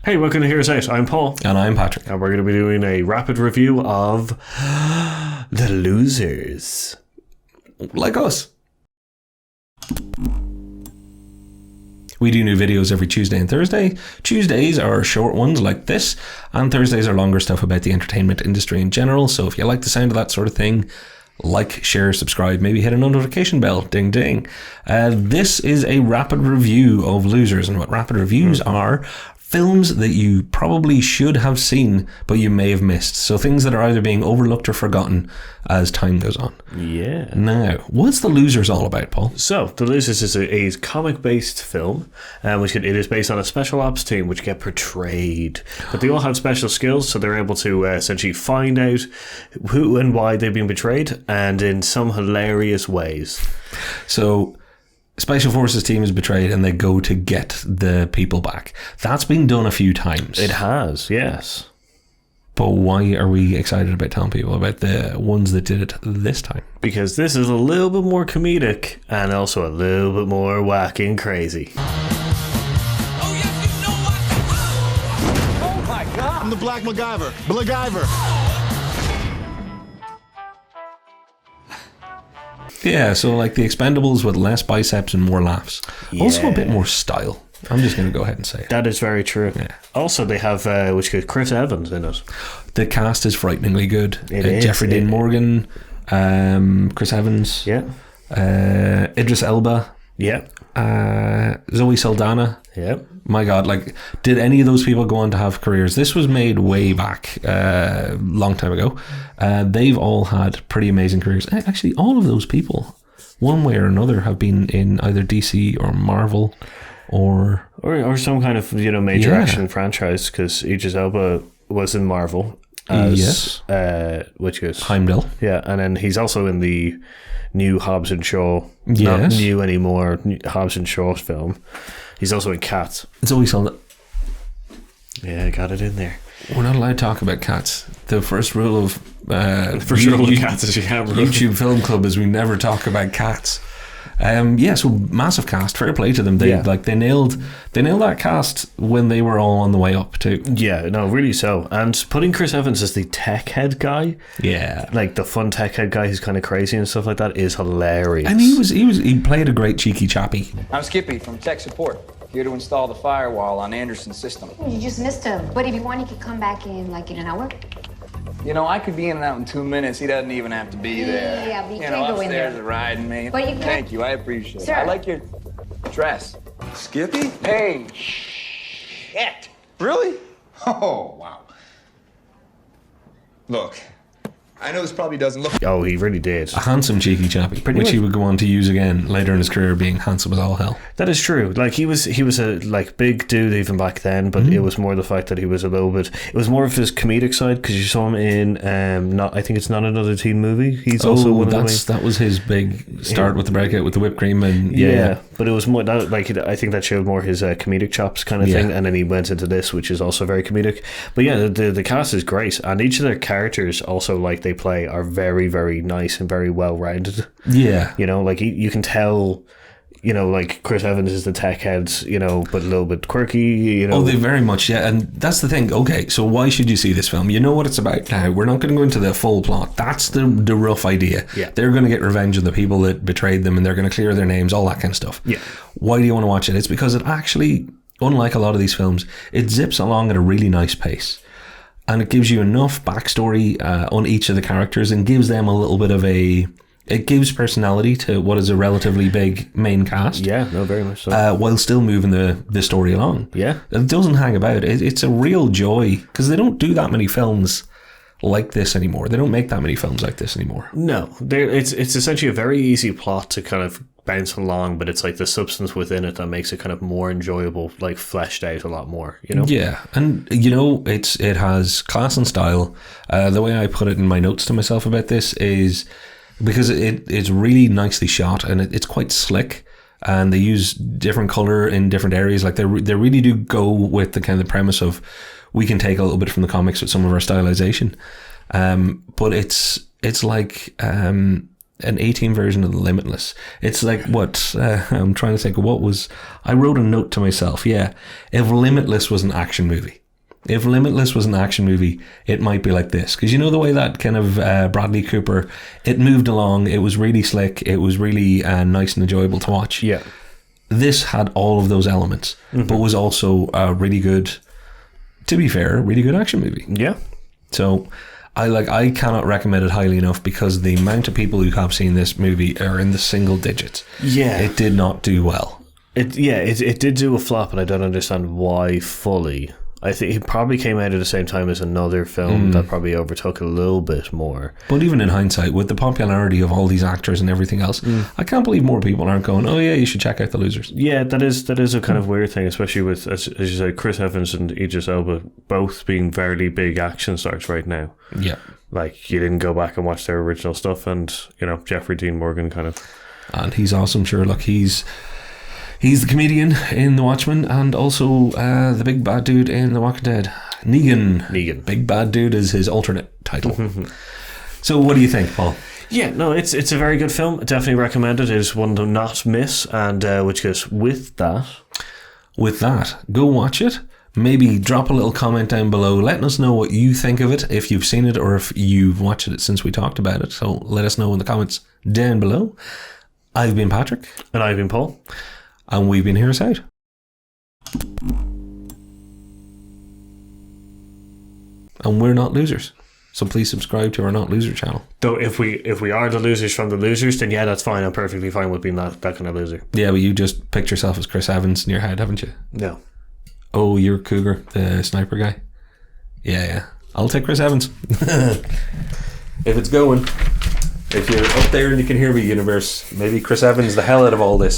Hey, welcome to Here's Out. I'm Paul. And I'm Patrick. And we're going to be doing a rapid review of The Losers. Like us. We do new videos every Tuesday and Thursday. Tuesdays are short ones like this, and Thursdays are longer stuff about the entertainment industry in general. So if you like the sound of that sort of thing, like, share, subscribe, maybe hit a notification bell. Ding, ding. This is a rapid review of Losers, and what rapid reviews are films that you probably should have seen, but you may have missed. So things that are either being overlooked or forgotten as time goes on. Yeah. Now, what's The Losers all about, Paul? So, The Losers is a comic-based film, it is based on a special ops team which get portrayed. But they all have special skills, so they're able to essentially find out who and why they've been betrayed, and in some hilarious ways. So, Special Forces team is betrayed and they go to get the people back. That's been done a few times. It has, yes. But why are we excited about telling people about the ones that did it this time? Because this is a little bit more comedic and also a little bit more wacky and crazy. Oh, yes, you know what? Oh, my God. I'm the Black MacGyver. Blacgyver. Yeah, so like the Expendables with less biceps and more laughs. Yeah. Also a bit more style. I'm just going to go ahead and say it. That is very true. Yeah. Also, they have Chris Evans in it. The cast is frighteningly good. It is. Jeffrey Dean Morgan, Chris Evans, Yeah. Idris Elba, Yeah. Zoe Saldana. Yeah. My God, like, did any of those people go on to have careers? This was made way back, long time ago. They've all had pretty amazing careers. Actually, all of those people, one way or another, have been in either DC or Marvel or some kind of major action franchise, because Idris Elba was in Marvel as which is Heimdal. Yeah, and then he's also in the new Hobbs and Shaw, not Yes. new anymore, Hobbs and Shaw film. He's also in Cats. Zoe Saldana. Yeah, I got it in there. We're not allowed to talk about cats. The first rule of Cats is you can't YouTube Film Club is we never talk about cats. So massive cast. Fair play to them. They nailed that cast when they were all on the way up too. Yeah, no, really so. And putting Chris Evans as the tech head guy, Yeah, like the fun tech head guy who's kind of crazy and stuff like that, is hilarious. and he played a great cheeky chappy. I'm Skippy from Tech Support, here to install the firewall on Anderson's system. You just missed him. But if you want, you could come back in like in an hour. You know, I could be in and out in 2 minutes. He doesn't even have to be there. Yeah, but you you can't know, go in there. upstairs are riding me. But you can't- Thank you, I appreciate it. Sir. I like your dress. Skippy? Hey, shit. Really? Oh, wow. Look, I know this probably doesn't look... Oh, he really did. A handsome cheeky chappy, which he would go on to use again later in his career, being handsome as all hell. That is true. Like he was a big dude even back then, but it was more the fact that he was a little bit. It was more of his comedic side, because you saw him in I think it's Not Another Teen Movie. He's also one of the that was his big start with the breakout with the whipped cream and yeah. But it was more that, I think that showed more his comedic chops kind of thing, and then he went into this, which is also very comedic. But yeah, the cast is great, and each of their characters also they play are very, very nice and very well rounded. Yeah. You can tell. Like Chris Evans is the tech head, but a little bit quirky, Oh, they very much, yeah. And that's the thing. Okay, so why should you see this film? You know what it's about now. We're not going to go into the full plot. That's the rough idea. Yeah. They're going to get revenge on the people that betrayed them, and they're going to clear their names, all that kind of stuff. Yeah. Why do you want to watch it? It's because it actually, unlike a lot of these films, it zips along at a really nice pace. And it gives you enough backstory on each of the characters and gives them a little bit of it gives personality to what is a relatively big main cast. Yeah, no, very much so. While still moving the story along. Yeah. It doesn't hang about. It's a real joy, because they don't do that many films like this anymore. They don't make that many films like this anymore. No, it's essentially a very easy plot to kind of bounce along, but it's like the substance within it that makes it kind of more enjoyable, like fleshed out a lot more, Yeah, and it has class and style. The way I put it in my notes to myself about this is because it's really nicely shot, and it's quite slick, and they use different color in different areas. Like they really do go with the kind of premise of, we can take a little bit from the comics with some of our stylization, but it's like an 18 version of The Limitless. It's like what I'm trying to think of what was. I wrote a note to myself. Yeah, if Limitless was an action movie, it might be like this, because you know the way that kind of Bradley Cooper, it moved along. It was really slick. It was really nice and enjoyable to watch. Yeah, this had all of those elements, but was also a really good. To be fair, really good action movie. Yeah. So. I cannot recommend it highly enough because the amount of people who have seen this movie are in the single digits. Yeah. It did not do well. It did do a flop, and I don't understand why fully. I think it probably came out at the same time as another film that probably overtook a little bit more. But even in hindsight, with the popularity of all these actors and everything else, I can't believe more people aren't going, oh yeah, you should check out The Losers. Yeah, that is a kind of weird thing, especially with, as you say, Chris Evans and Idris Elba both being very big action stars right now. Yeah. Like, you didn't go back and watch their original stuff, and, you know, Jeffrey Dean Morgan kind of... And he's awesome, sure. Look, he's the comedian in The Watchmen, and also the big bad dude in The Walking Dead. Negan. Big bad dude is his alternate title. So what do you think, Paul? Yeah, no, it's a very good film. Definitely recommend it. It is one to not miss, and which goes with that. With that, go watch it. Maybe drop a little comment down below, letting us know what you think of it, if you've seen it or if you've watched it since we talked about it. So let us know in the comments down below. I've been Patrick. And I've been Paul. And we've been Heroes Out. And we're not losers. So please subscribe to our Not Loser channel. Though if we are the losers from the losers, then yeah, that's fine. I'm perfectly fine with being that kind of loser. Yeah, but you just picked yourself as Chris Evans in your head, haven't you? No. Oh, you're Cougar, the sniper guy? Yeah. I'll take Chris Evans. If it's going. If you're up there and you can hear me, universe, maybe Chris Evans the hell out of all this.